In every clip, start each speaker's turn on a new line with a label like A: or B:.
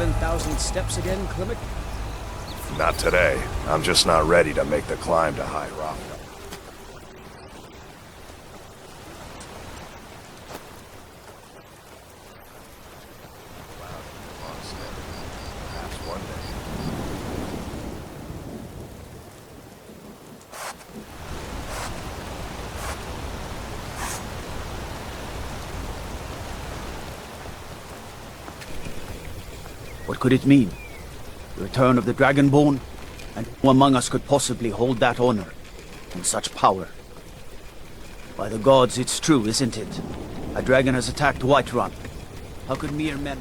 A: 7,000 steps again, Klimek?
B: Not today. I'm just not ready to make the climb to High Rock. Perhaps one day.
A: What could it mean? The return of the Dragonborn? And who among us could possibly hold that honor and such power? By the gods, it's true, isn't it? A dragon has attacked Whiterun. How could mere men...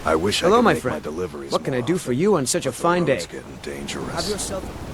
B: I wish
C: Hello,
B: I could
C: my
B: make
C: friend.
B: my deliveries.
C: What can I
B: more
C: do for
B: often,
C: you on such a
B: but the
C: fine day?
B: road's getting dangerous.
A: Have yourself...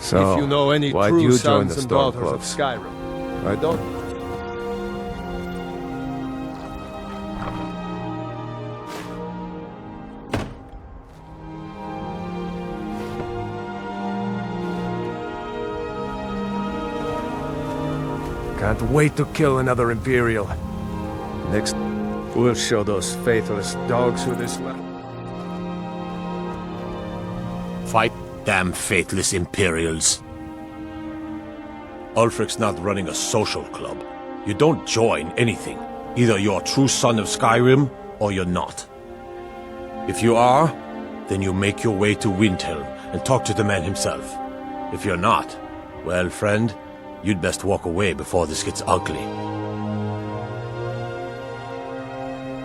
D: So,
E: If you know any
D: why'd
E: true
D: you join
E: sons
D: the
E: and
D: Storm
E: daughters of
D: Club?
E: Skyrim, I don't...
D: Can't wait to kill another Imperial. Next,
E: We'll show those faithless dogs who this land...
F: Fight damn faithless Imperials. Ulfric's not running a social club. You don't join anything. Either you're a true son of Skyrim, or you're not. If you are, then you make your way to Windhelm and talk to the man himself. If you're not, well, friend, you'd best walk away before this gets ugly.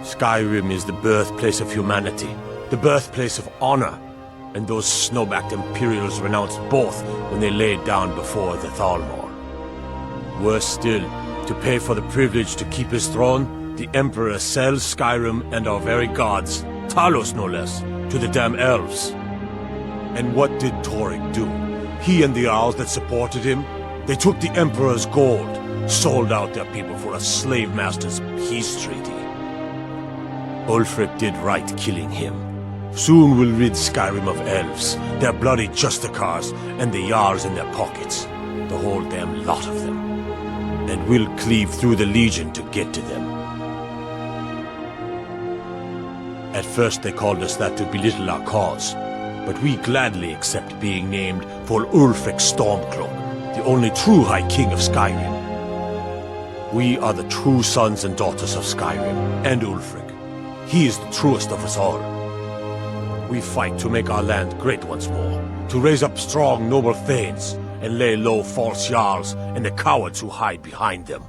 F: Skyrim is the birthplace of humanity, the birthplace of honor, and those snow-backed Imperials renounced both when they laid down before the Thalmor. Worse still, to pay for the privilege to keep his throne, the Emperor sells Skyrim and our very gods, Talos no less, to the damn elves. And what did Torrik do? He and the Owls that supported him? They took the Emperor's gold, sold out their people for a slave master's peace treaty. Ulfric did right killing him. Soon we'll rid Skyrim of elves, their bloody justicars, and the Jarls in their pockets. The whole damn lot of them. And we'll cleave through the Legion to get to them. At first they called us that to belittle our cause, but we gladly accept being named for Ulfric Stormcloak, the only true High King of Skyrim. We are the true sons and daughters of Skyrim, and Ulfric. He is the truest of us all. We fight to make our land great once more, to raise up strong, noble thanes, and lay low false Jarls and the cowards who hide behind them.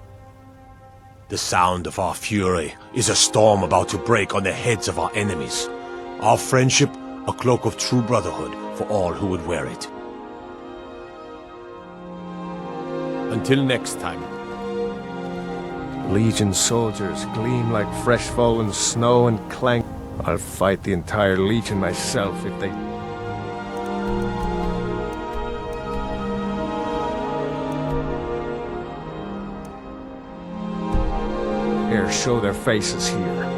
F: The sound of our fury is a storm about to break on the heads of our enemies. Our friendship, a cloak of true brotherhood for all who would wear it. Until next time.
E: Legion soldiers gleam like fresh fallen snow and clank. I'll fight the entire Legion myself if they... Here, show their faces here.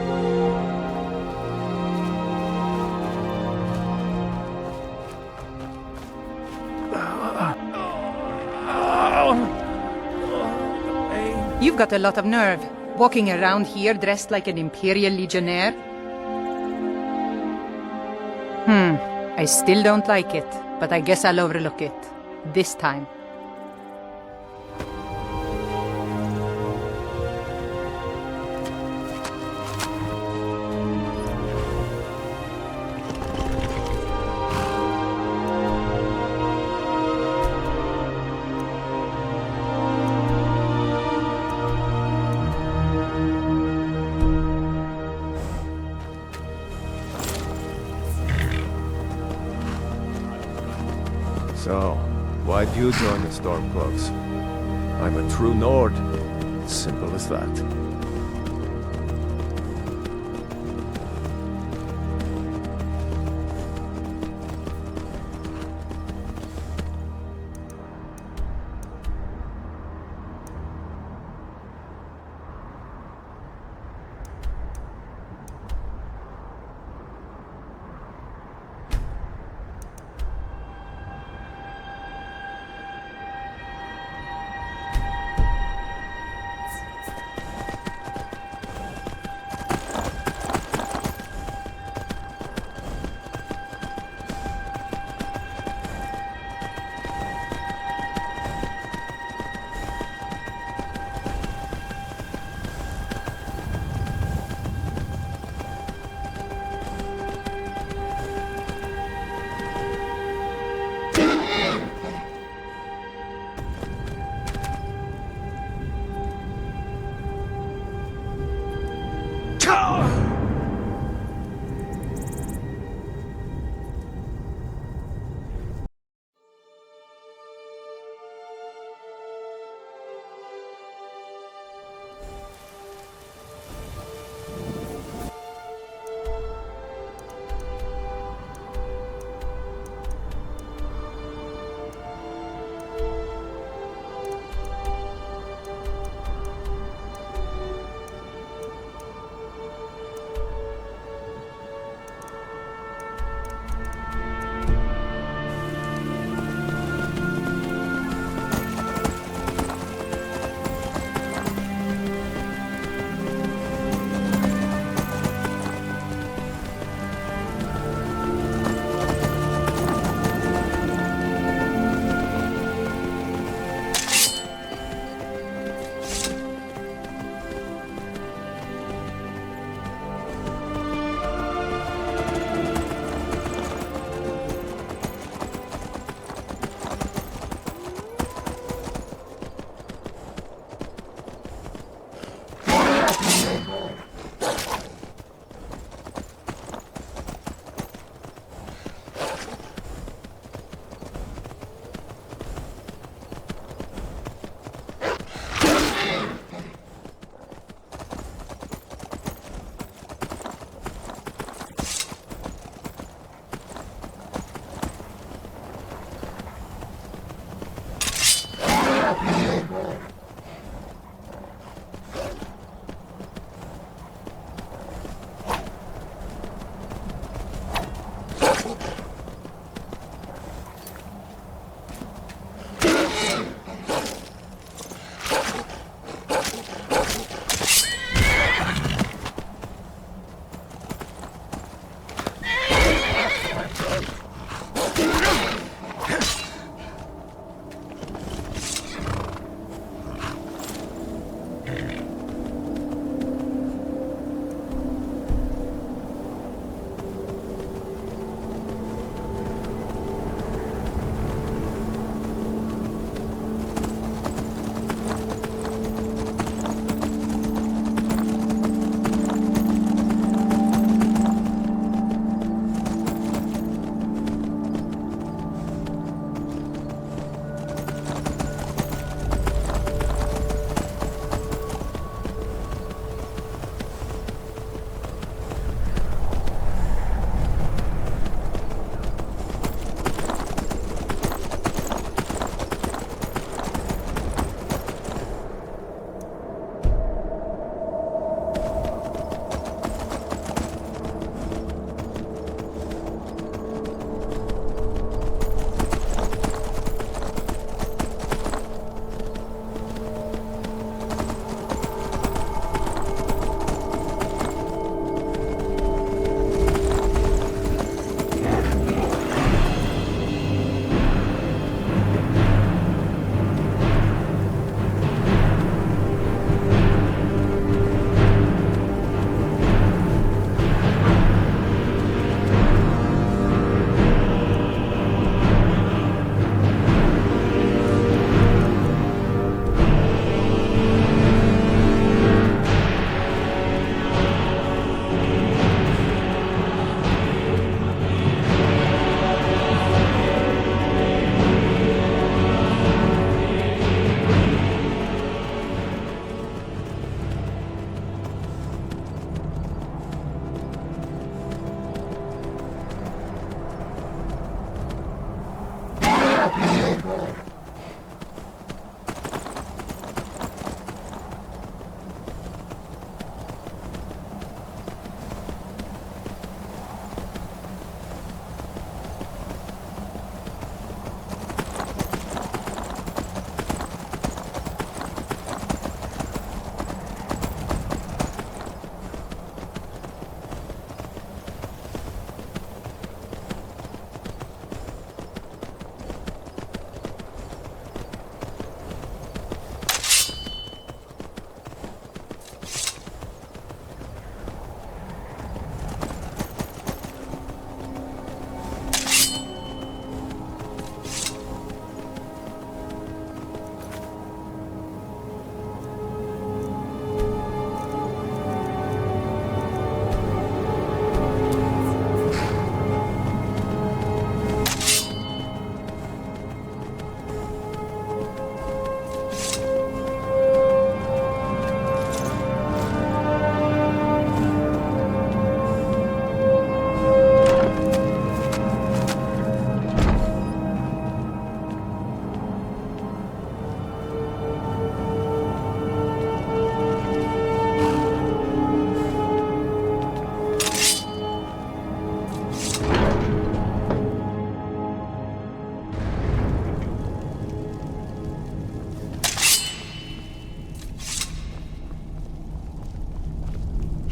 C: You've got a lot of nerve, walking around here dressed like an Imperial Legionnaire. I still don't like it, but I guess I'll overlook it. This time.
E: So, why'd you join the Stormcloaks? I'm a true Nord. Simple as that.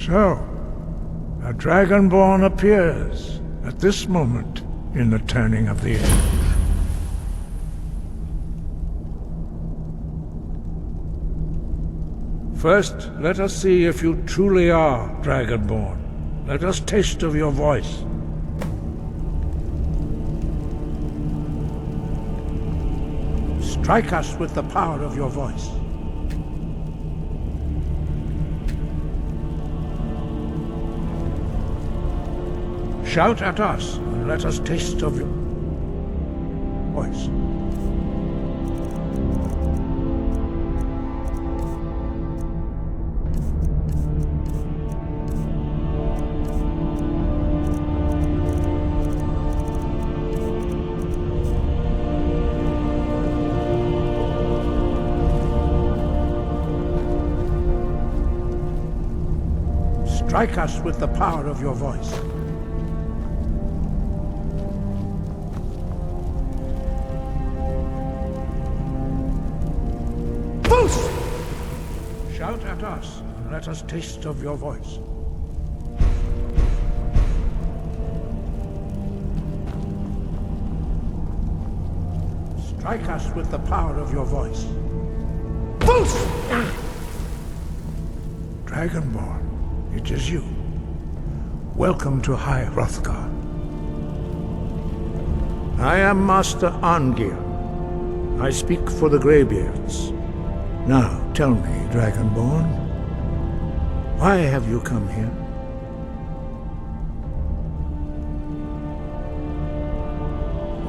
G: So, a Dragonborn appears at this moment in the turning of the age. First, let us see if you truly are Dragonborn. Let us taste of your voice. Strike us with the power of your voice. Shout at us, and let us taste of your voice. Strike us with the power of your voice. Shout at us, and let us taste of your voice. Strike us with the power of your voice. Dragonborn, it is you. Welcome to High Hrothgar. I am Master Arngir. I speak for the Greybeards. Now, tell me, Dragonborn, why have you come here?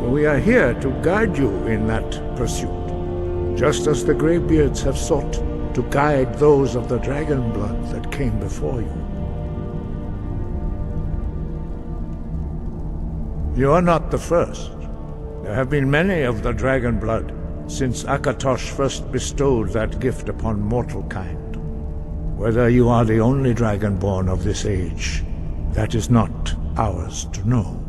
G: We are here to guide you in that pursuit, just as the Greybeards have sought to guide those of the dragon blood that came before you. You are not the first. There have been many of the dragon blood since Akatosh first bestowed that gift upon mortal kind. Whether you are the only Dragonborn of this age, that is not ours to know.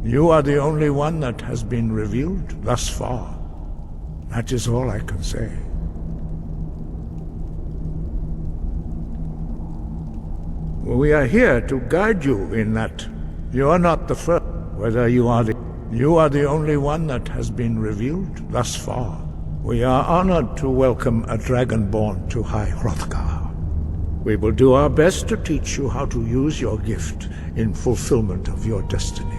G: You are the only one that has been revealed thus far. That is all I can say. We are here to guide you in that. You are not the first. Whether you are the only one that has been revealed thus far. We are honored to welcome a Dragonborn to High Hrothgar. We will do our best to teach you how to use your gift in fulfillment of your destiny.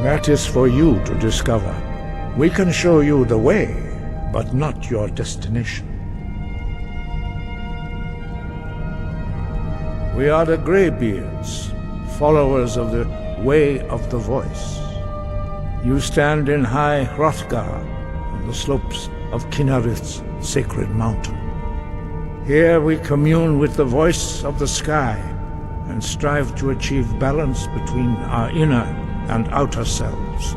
G: That is for you to discover. We can show you the way, but not your destination. We are the Greybeards, followers of the Way of the Voice. You stand in High Hrothgar, on the slopes of Kinnarith's sacred mountain. Here we commune with the voice of the sky, and strive to achieve balance between our inner and outer selves.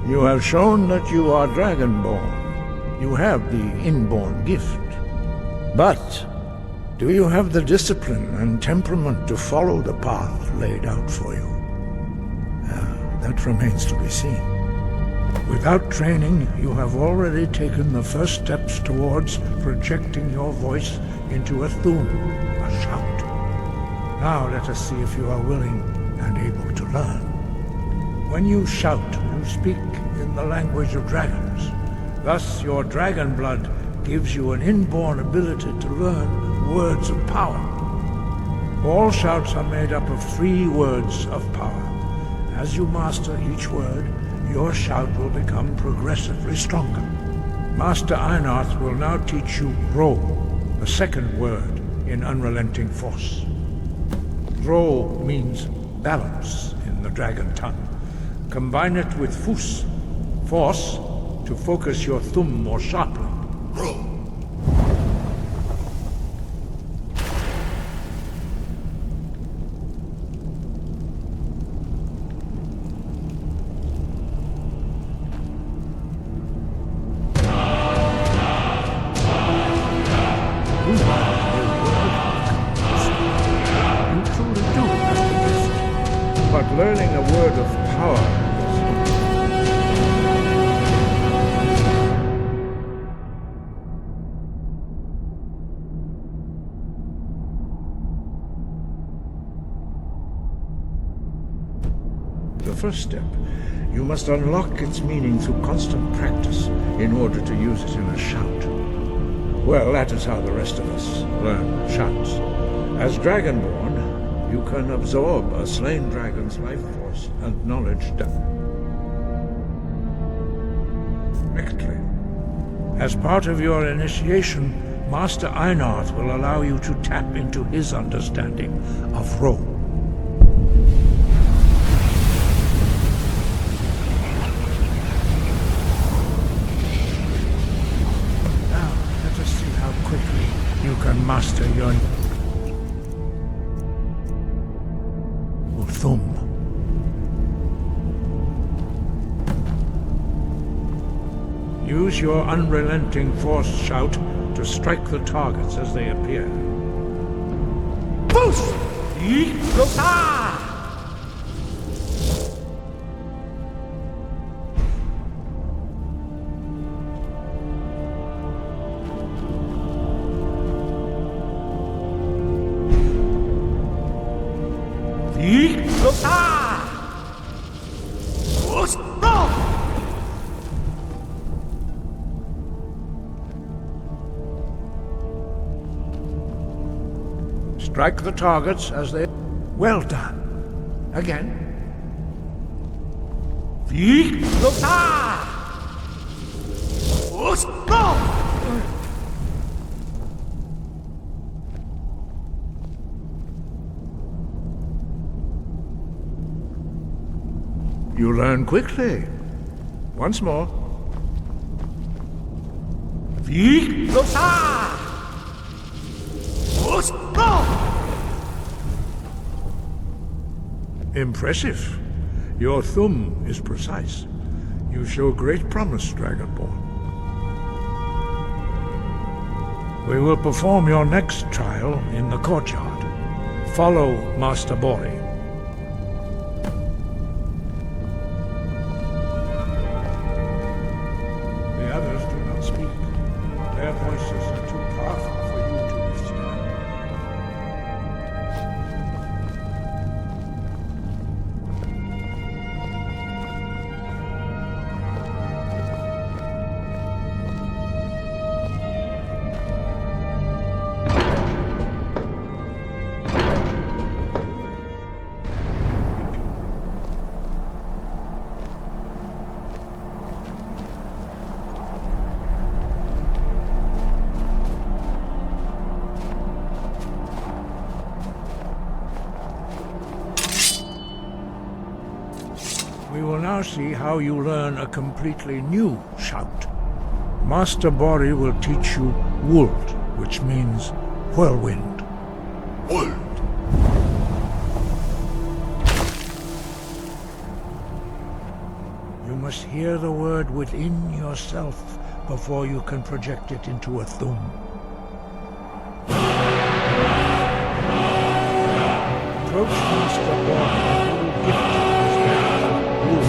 G: You have shown that you are Dragonborn. You have the inborn gift. But do you have the discipline and temperament to follow the path laid out for you? That remains to be seen. Without training, you have already taken the first steps towards projecting your voice into a thum, a shout. Now let us see if you are willing and able to learn. When you shout, you speak in the language of dragons. Thus, your dragon blood gives you an inborn ability to learn words of power. All shouts are made up of 3 words of power. As you master each word, your shout will become progressively stronger. Master Einarth will now teach you Ro, the second word in Unrelenting Force. Ro means balance in the dragon tongue. Combine it with Fus, force, to focus your thumb more sharply. Ro. learning a word of power is the first step. You must unlock its meaning through constant practice in order to use it in a shout. Well, that is how the rest of us learn shouts. As Dragonborn, you can absorb a slain dragon's life force and knowledge directly. As part of your initiation, Master Einarth will allow you to tap into his understanding of role. Now, let us see how quickly you can master your thumb. Use your unrelenting force shout to strike the targets as they appear. Boost! Strike the targets as they... Well done. Again. You learn quickly. Once more. Impressive. Your thumb is precise. You show great promise, Dragonborn. We will perform your next trial in the courtyard. Follow Master Bori. The others do not speak. Their voices are too powerful for you to withstand. We will now see how you learn a completely new shout. Master Bori will teach you Wuld, which means whirlwind.
B: Wuld.
G: You must hear the word within yourself before you can project it into a thum. Approach Master Bori and you will gift him his magic Wuld.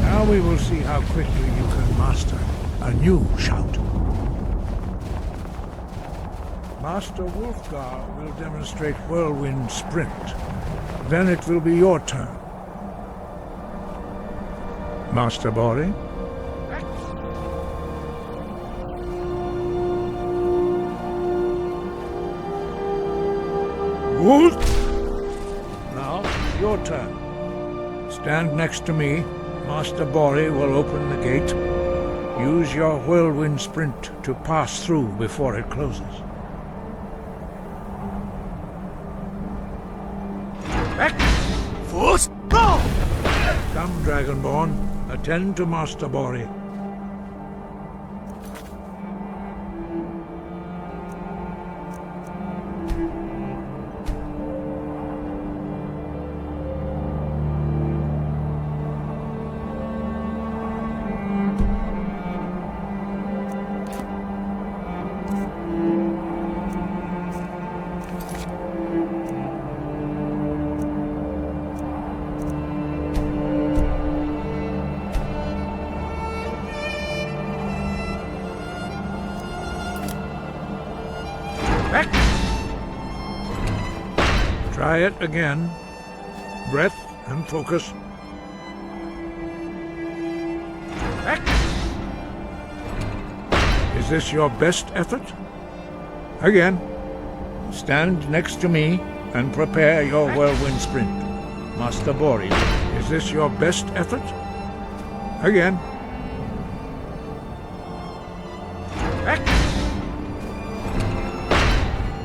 G: Now we will see how quickly you can master a new shout. Master Wolfgar will demonstrate Whirlwind Sprint. Then it will be your turn. Master Bori? Wolf! Now, your turn. Stand next to me. Master Bori will open the gate. Use your Whirlwind Sprint to pass through before it closes. Come, Dragonborn. Attend to Master Bori. Try it again. Breath and focus. Is this your best effort? Again. Stand next to me and prepare your whirlwind sprint. Master Bori, is this your best effort? Again.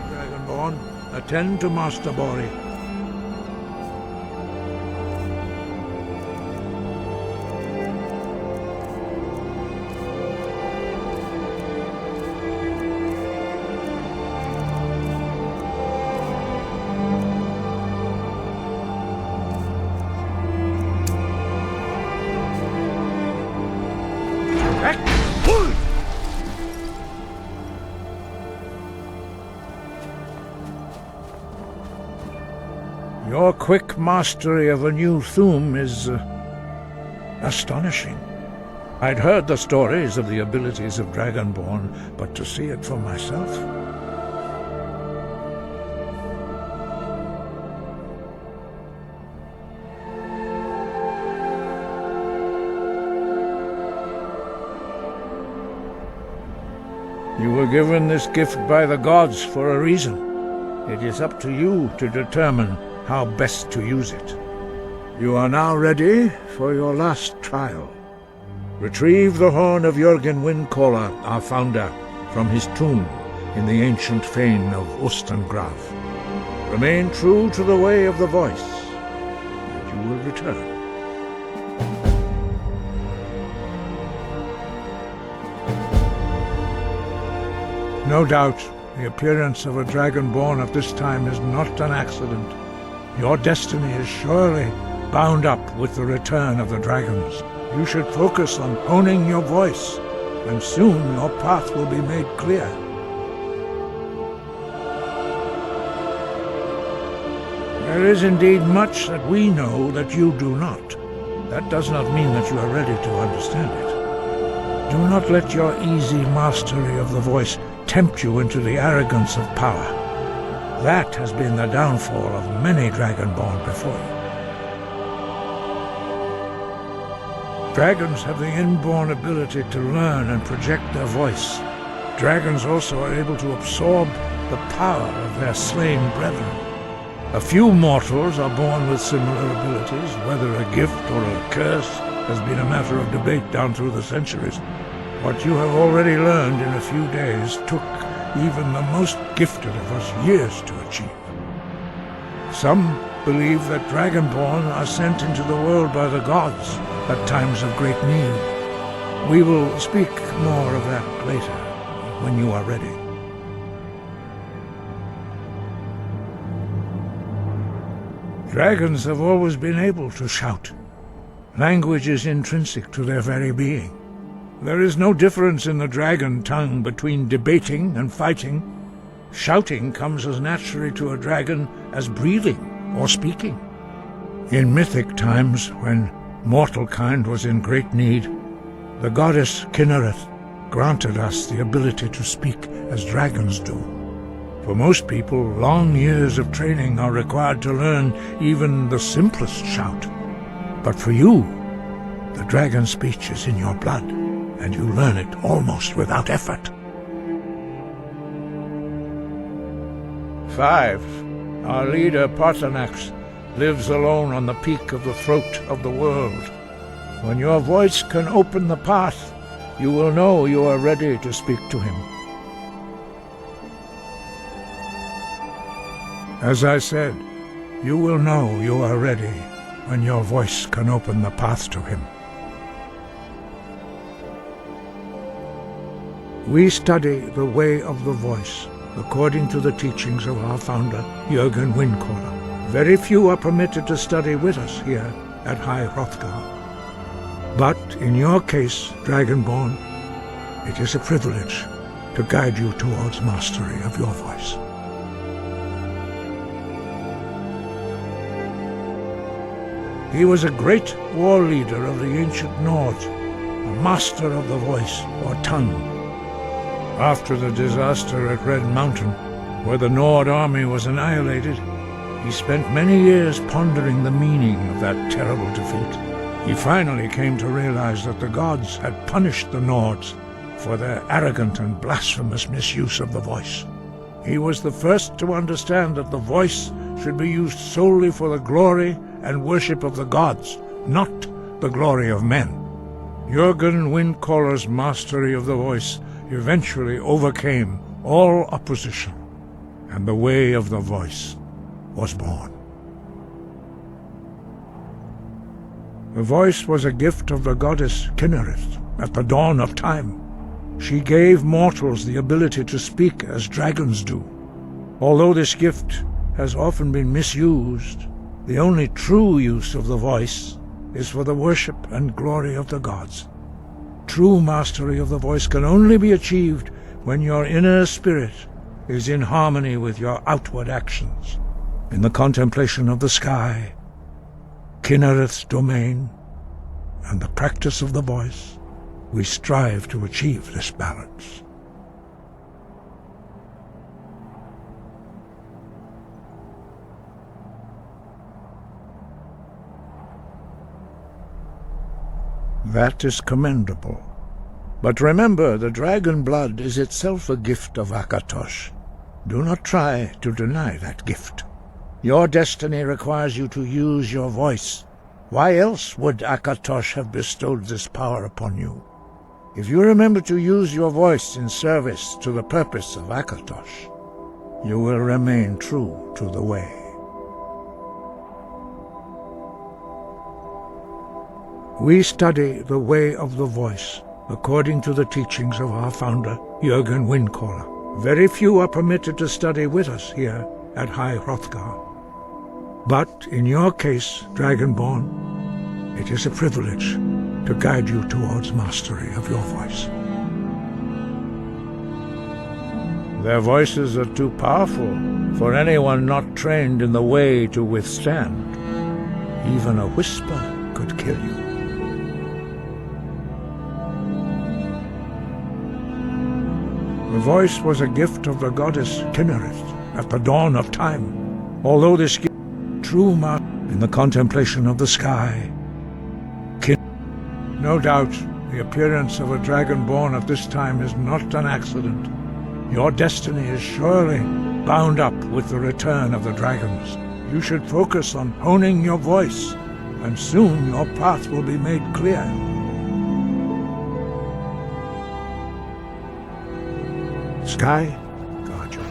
G: Dragonborn, attend to Master Bori. Your quick mastery of a new Thum is astonishing. I'd heard the stories of the abilities of Dragonborn, but to see it for myself... You were given this gift by the gods for a reason. It is up to you to determine how best to use it. You are now ready for your last trial. Retrieve the horn of Jürgen Windcaller, our founder, from his tomb in the ancient fane of Ostengraf. Remain true to the way of the voice, and you will return. No doubt, the appearance of a Dragonborn at this time is not an accident. Your destiny is surely bound up with the return of the dragons. You should focus on honing your voice, and soon your path will be made clear. There is indeed much that we know that you do not. That does not mean that you are ready to understand it. Do not let your easy mastery of the voice tempt you into the arrogance of power. That has been the downfall of many Dragonborn before you. Dragons have the inborn ability to learn and project their voice. Dragons also are able to absorb the power of their slain brethren. A few mortals are born with similar abilities. Whether a gift or a curse has been a matter of debate down through the centuries. What you have already learned in a few days took even the most gifted of us years to achieve. Some believe that Dragonborn are sent into the world by the gods at times of great need. We will speak more of that later, when you are ready. Dragons have always been able to shout. Language is intrinsic to their very being. There is no difference in the dragon tongue between debating and fighting. Shouting comes as naturally to a dragon as breathing or speaking. In mythic times, when mortal kind was in great need, the goddess Kinnereth granted us the ability to speak as dragons do. For most people, long years of training are required to learn even the simplest shout. But for you, the dragon speech is in your blood, and you learn it almost without effort. 5. Our leader, Parthenax, lives alone on the peak of the throat of the world. When your voice can open the path, you will know you are ready to speak to him. As I said, you will know you are ready when your voice can open the path to him. We study the way of the voice, according to the teachings of our founder, Jürgen Windcaller. Very few are permitted to study with us here at High Hrothgar. But in your case, Dragonborn, it is a privilege to guide you towards mastery of your voice. He was a great war leader of the ancient Nords, a master of the voice, or tongue. After the disaster at Red Mountain, where the Nord army was annihilated, He spent many years pondering the meaning of that terrible defeat. He finally came to realize that the gods had punished the Nords for their arrogant and blasphemous misuse of the voice. He was the first to understand that the voice should be used solely for the glory and worship of the gods, not the glory of men. Jurgen Windcaller's mastery of the voice eventually overcame all opposition, and the way of the voice was born. The voice was a gift of the goddess Kynareth at the dawn of time. She gave mortals the ability to speak as dragons do. Although this gift has often been misused, the only true use of the voice is for the worship and glory of the gods. True mastery of the voice can only be achieved when your inner spirit is in harmony with your outward actions. In the contemplation of the sky, Kynareth's domain, and the practice of the voice, we strive to achieve this balance. That is commendable. But remember, the dragon blood is itself a gift of Akatosh. Do not try to deny that gift. Your destiny requires you to use your voice. Why else would Akatosh have bestowed this power upon you? If you remember to use your voice in service to the purpose of Akatosh, you will remain true to the way. We study the way of the voice according to the teachings of our founder, Jurgen Windcaller. Very few are permitted to study with us here at High Hrothgar. But in your case, Dragonborn, it is a privilege to guide you towards mastery of your voice. Their voices are too powerful for anyone not trained in the way to withstand. Even a whisper could kill you. The voice was a gift of the goddess Kynareth at the dawn of time. Although this gift true in the contemplation of the sky, no doubt the appearance of a dragonborn at this time is not an accident. Your destiny is surely bound up with the return of the dragons. You should focus on honing your voice, and soon your path will be made clear. Sky, guard you.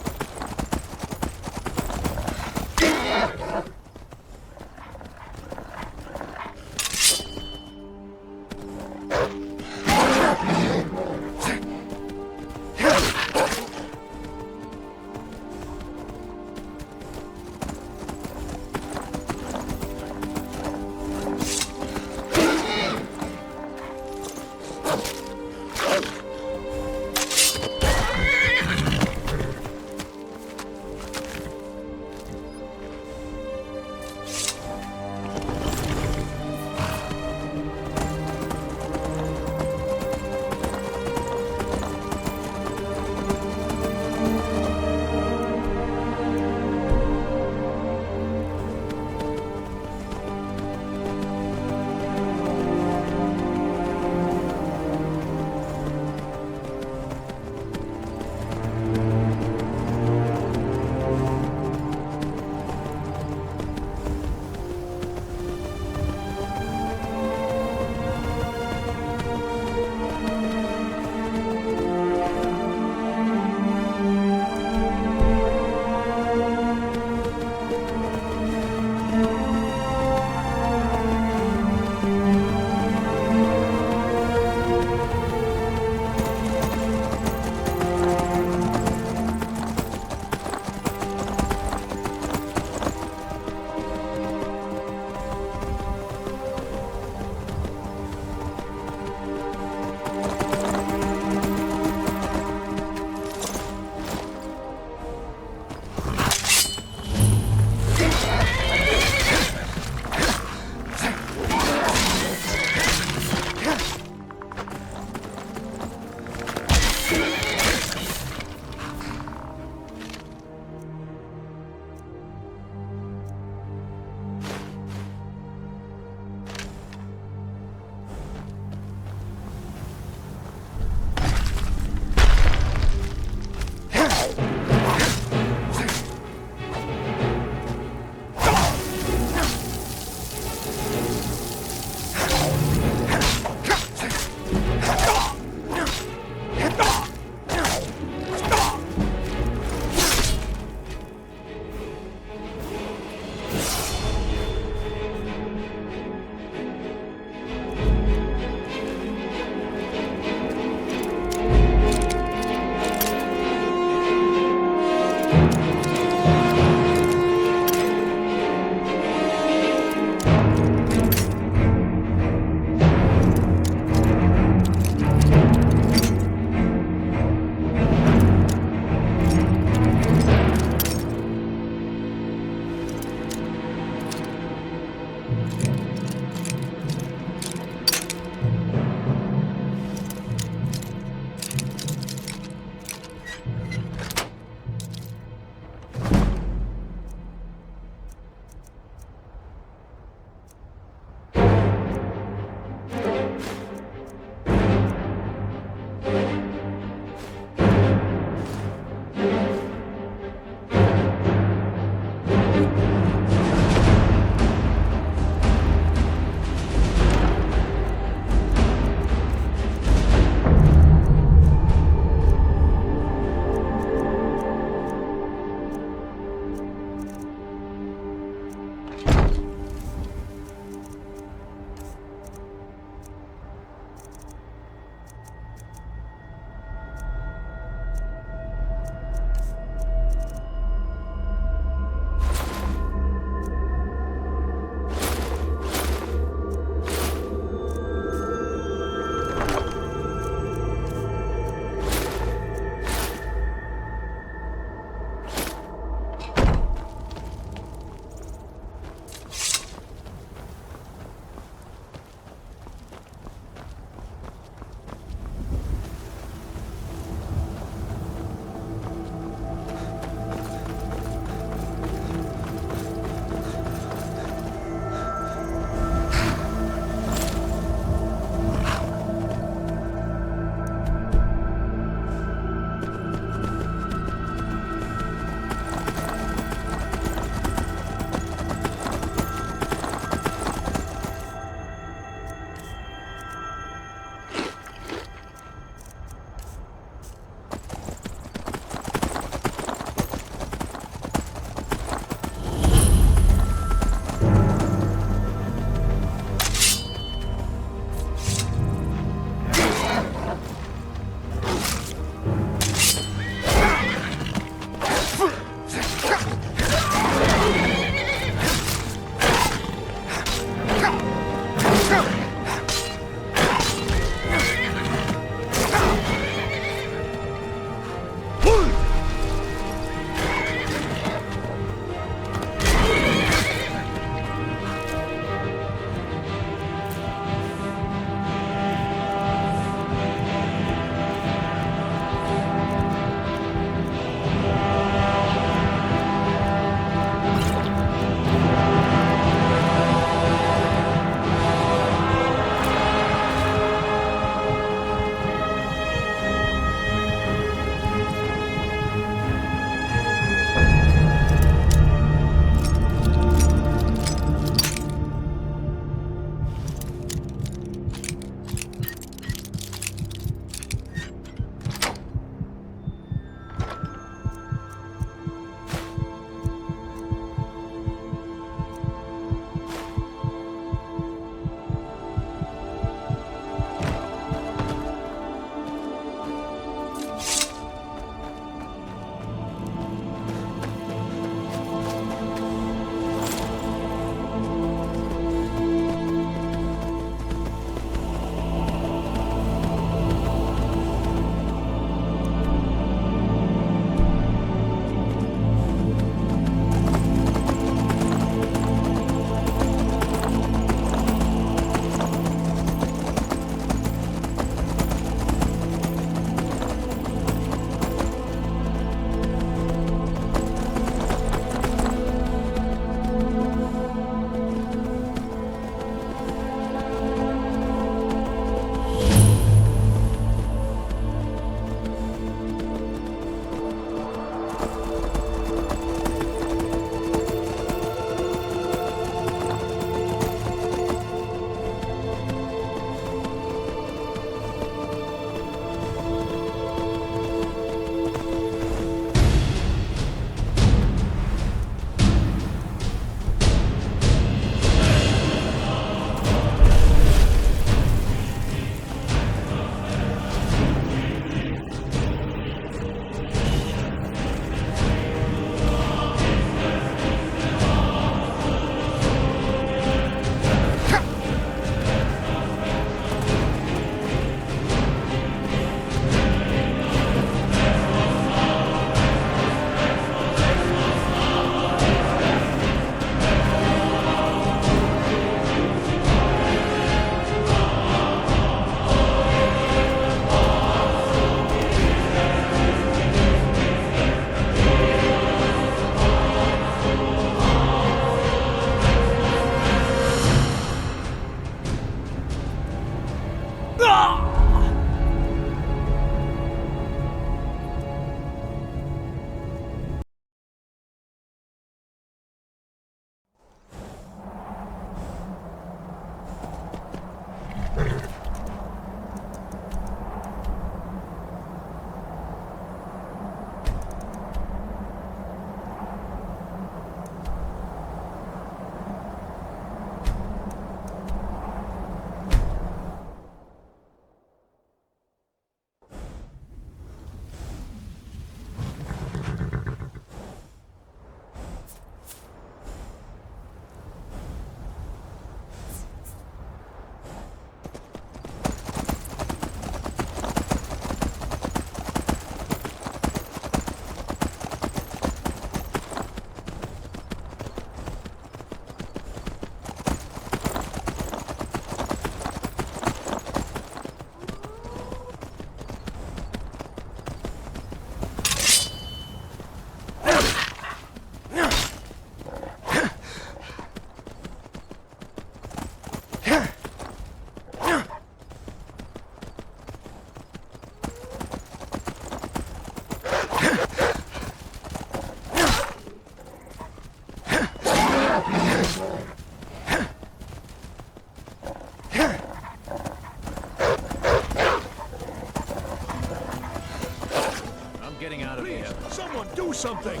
D: something!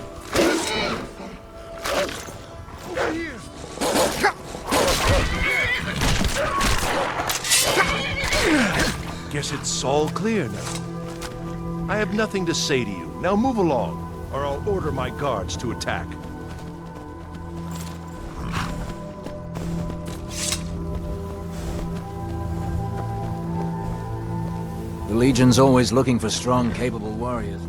H: Guess it's all clear now. I have nothing to say to you. Now move along, or I'll order my guards to attack.
I: The Legion's always looking for strong, capable warriors.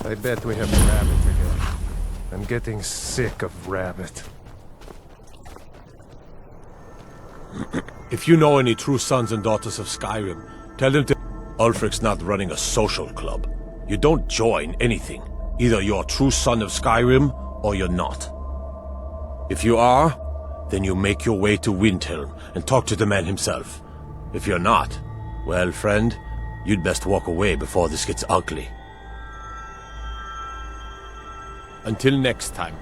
D: I bet we have Rabbit again. I'm getting sick of Rabbit.
F: If you know any true sons and daughters of Skyrim, tell them to... Ulfric's not running a social club. You don't join anything. Either you're a true son of Skyrim, or you're not. If you are, then you make your way to Windhelm and talk to the man himself. If you're not, well, friend, you'd best walk away before this gets ugly. Until next time.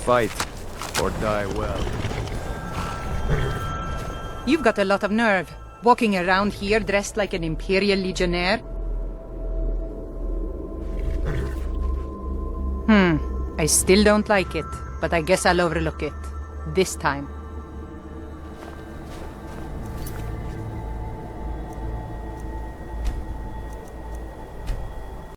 E: Fight, or die well.
C: You've got a lot of nerve, walking around here dressed like an Imperial Legionnaire. I still don't like it, but I guess I'll overlook it. This time.